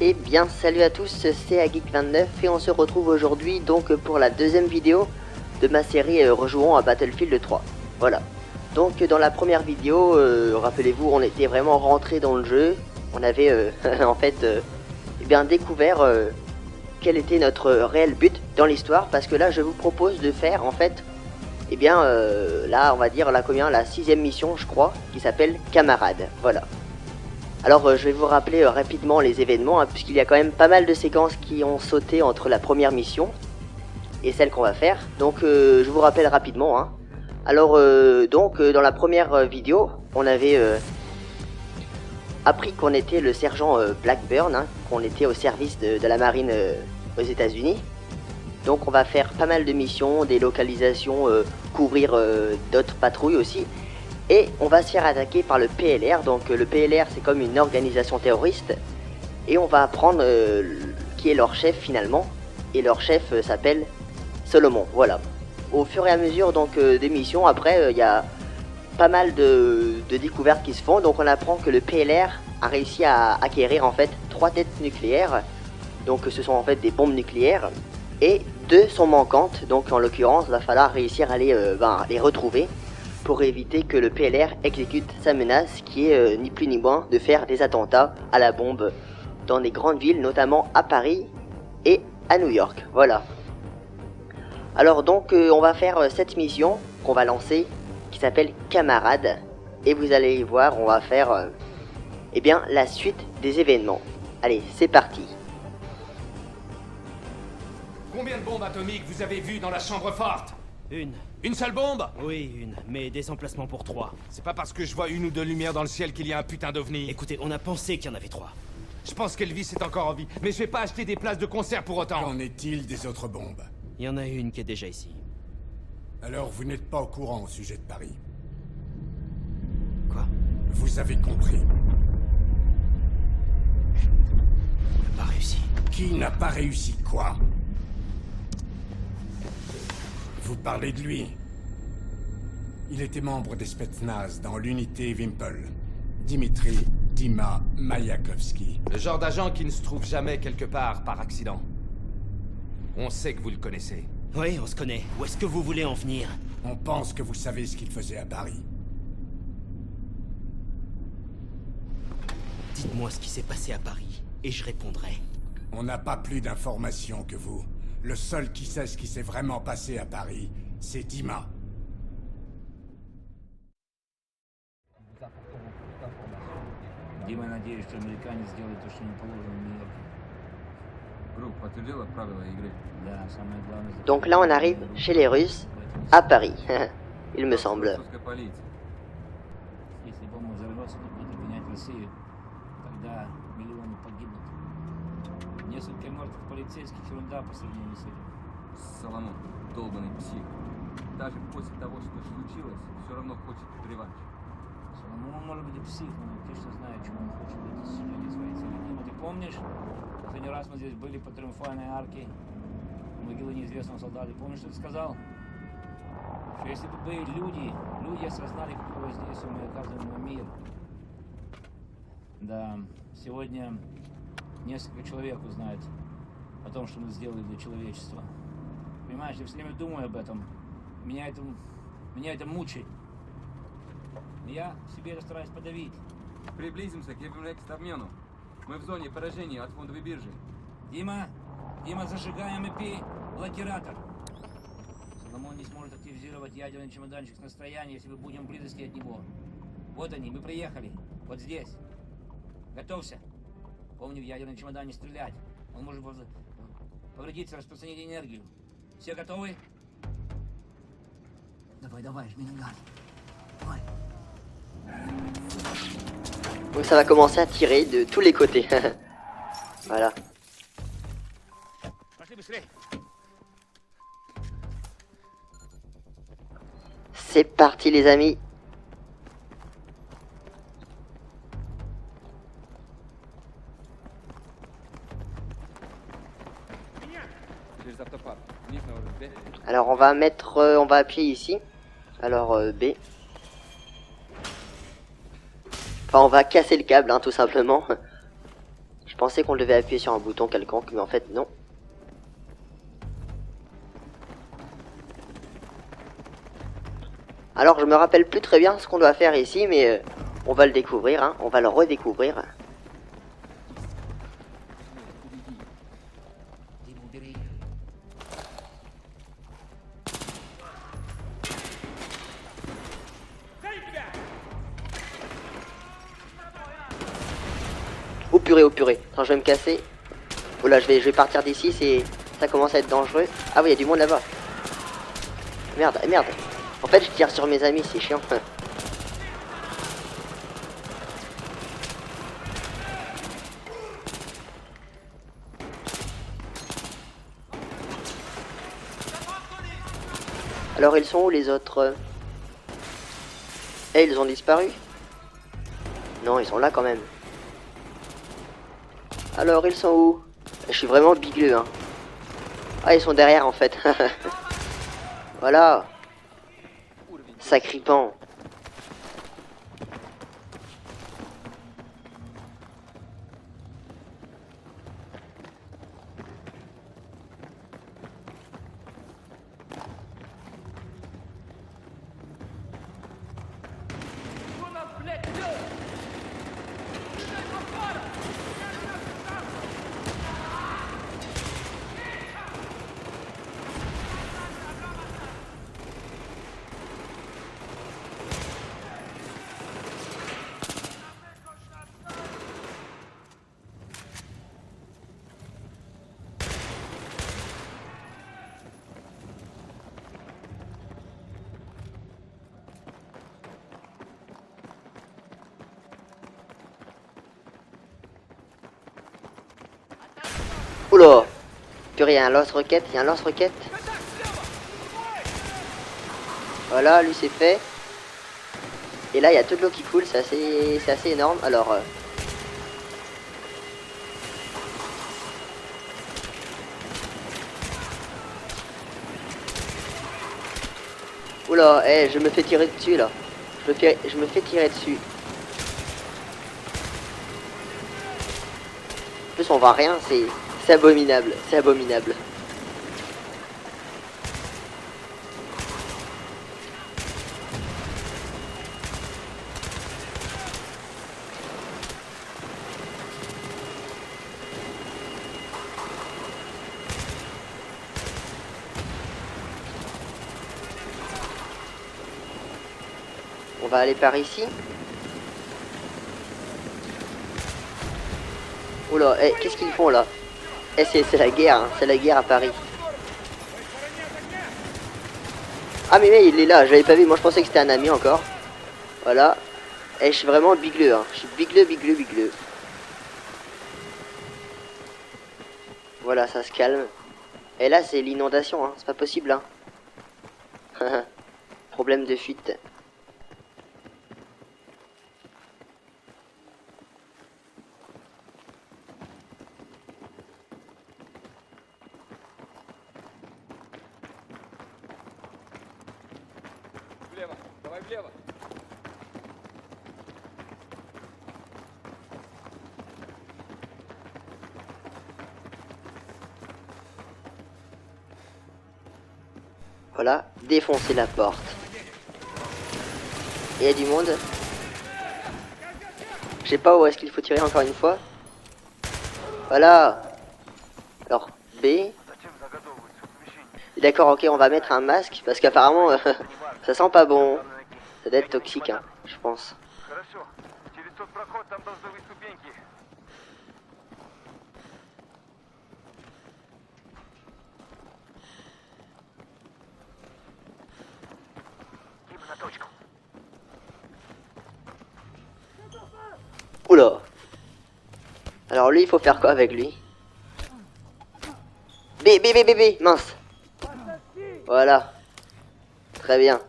Et bien salut à tous, c'est Ageek29 et on se retrouve aujourd'hui donc pour la deuxième vidéo de ma série Rejouons à Battlefield 3. Voilà. Donc dans la première vidéo, rappelez-vous, on était vraiment rentré dans le jeu. On avait en fait eh bien découvert quel était notre réel but dans l'histoire, parce que là je vous propose de faire en fait eh bien là on va dire la 6ème mission je crois, qui s'appelle Camarade. Voilà. Alors je vais vous rappeler rapidement les événements, puisqu'il y a quand même pas mal de séquences qui ont sauté entre la première mission et celle qu'on va faire. Donc je vous rappelle rapidement. Alors dans la première vidéo, on avait appris qu'on était le sergent Blackburn, qu'on était au service de la marine aux États-Unis. Donc on va faire pas mal de missions, des localisations, couvrir d'autres patrouilles aussi. Et on va se faire attaquer par le PLR, donc le PLR c'est comme une organisation terroriste. Et on va apprendre qui est leur chef finalement. Et leur chef s'appelle Solomon, voilà. Au fur et à mesure donc des missions, après il y a pas mal de découvertes qui se font. Donc on apprend que le PLR a réussi à acquérir en fait 3 têtes nucléaires. Donc ce sont en fait des bombes nucléaires. Et 2 sont manquantes, donc en l'occurrence il va falloir réussir à les retrouver, pour éviter que le PLR exécute sa menace, qui est ni plus ni moins de faire des attentats à la bombe dans des grandes villes, notamment à Paris et à New York. Voilà. Alors donc on va faire cette mission qu'on va lancer, qui s'appelle Camarade, et vous allez voir, on va faire eh bien la suite des événements. Allez, c'est parti. Combien de bombes atomiques vous avez vues dans la chambre forte? Une. Une seule bombe? Oui, une, mais des emplacements pour 3. C'est pas parce que je vois 1 ou 2 lumières dans le ciel qu'il y a un putain d'ovni. Écoutez, on a pensé qu'il y en avait 3. Je pense qu'Elvis est encore en vie, mais je vais pas acheter des places de concert pour autant. Qu'en est-il des autres bombes? Il y en a une qui est déjà ici. Alors vous n'êtes pas au courant au sujet de Paris. Quoi? Vous avez compris. On n'a pas réussi. Qui n'a pas réussi quoi? Vous parlez de lui. Il était membre des Spetsnaz dans l'unité Wimpel. Dimitri Dima Mayakovsky. Le genre d'agent qui ne se trouve jamais quelque part par accident. On sait que vous le connaissez. Oui, on se connaît. Où est-ce que vous voulez en venir? On pense que vous savez ce qu'il faisait à Paris. Dites-moi ce qui s'est passé à Paris, et je répondrai. On n'a pas plus d'informations que vous. Le seul qui sait ce qui s'est vraiment passé à Paris, c'est Dima. Дима, надеюсь, что американец сделает то, что не положено в Нью-Йорке. Группа подтвердила правила игры. Да, самое главное... Donc là on arrive chez les Russes, à Paris, il me semble. Французская полиция. Если бомба взорвется, то будет обвинять Россию. Тогда миллионы погибнут. Несколько мертвых полицейских — ерунда по сравнению с этим. Соломон, долбанный псих. Даже после того, что случилось, все равно хочет реванш. Соломон может быть и псих, но точно знает, чего он хочет для достижения своей цели. Дима, ты помнишь? Последний раз мы здесь были по Триумфальной арке, у могилы неизвестного солдата. Помнишь, что ты сказал? Что если бы люди осознали, какое воздействие мы оказываем на мир. Да, сегодня несколько человек узнает о том, что мы сделали для человечества. Понимаешь, я все время думаю об этом. Меня это мучает. Я себе это стараюсь подавить. Приблизимся к Евромекс-обмену. Мы в зоне поражения от фондовой биржи. Дима, зажигаем блокиратор. Соломон не сможет активизировать ядерный чемоданчик с настояния, если мы будем в близости от него. Вот они, мы приехали. Вот здесь. Готовься. Помни, в ядерный чемодан не стрелять. Он может повредить, распространить энергию. Все готовы? Давай, жми на газ. Давай. Donc ça va commencer à tirer de tous les côtés. Voilà. Пошли быстрее. C'est parti les amis. Через автопарк. Вниз на уровень Б. Alors on va appuyer ici. Alors B. Enfin on va casser le câble tout simplement. Je pensais qu'on devait appuyer sur un bouton quelconque, mais en fait non. Alors je me rappelle plus très bien ce qu'on doit faire ici, mais on va le découvrir, hein. On va le redécouvrir. Oh purée, oh purée. Attends, je vais me casser. Oh là, je vais partir d'ici, ça commence à être dangereux. Ah oui, il y a du monde là-bas. Merde, merde. En fait, je tire sur mes amis, c'est chiant. Alors, ils sont où les autres? Eh, ils ont disparu? Non, ils sont là quand même. Alors, ils sont où? Je suis vraiment bigleux, hein. Ah, ils sont derrière, en fait. Voilà. Sacripant. Oula. Purée, il y a un lance-roquette, il y a un lance-roquette. Voilà, lui c'est fait. Et là, il y a toute l'eau qui coule, c'est assez énorme. Alors... Oula, je me fais tirer dessus là. Je me fais tirer dessus. En plus, on voit rien, c'est abominable, c'est abominable. On va aller par ici. Oula, qu'est-ce qu'ils font là? C'est la guerre, hein, c'est la guerre à Paris. Ah mais il est là, je l'avais pas vu, moi je pensais que c'était un ami encore. Voilà. Je suis vraiment bigleux, hein. Je suis bigleux. Voilà, ça se calme. Et là c'est l'inondation, hein, c'est pas possible, hein. Problème de fuite. Влево, давай влево. Voilà, défoncer la porte. Et il y a du monde. Je sais pas où est-ce qu'il faut tirer encore une fois. Voilà. Alors, B. D'accord, ok, on va mettre un masque parce qu'apparemment ça sent pas bon. Ça doit être toxique, hein, je pense. Oula. Alors lui, il faut faire quoi avec lui? B, mince. Voilà. Très bien.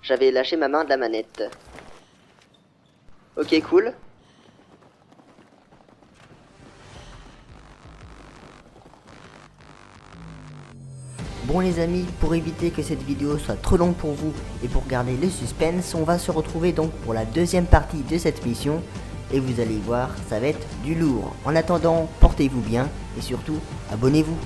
J'avais lâché ma main de la manette. Ok, cool. Bon les amis, pour éviter que cette vidéo soit trop longue pour vous et pour garder le suspense, on va se retrouver donc pour la deuxième partie de cette mission. et vous allez voir, ça va être du lourd. En attendant, portez-vous bien et surtout, abonnez-vous.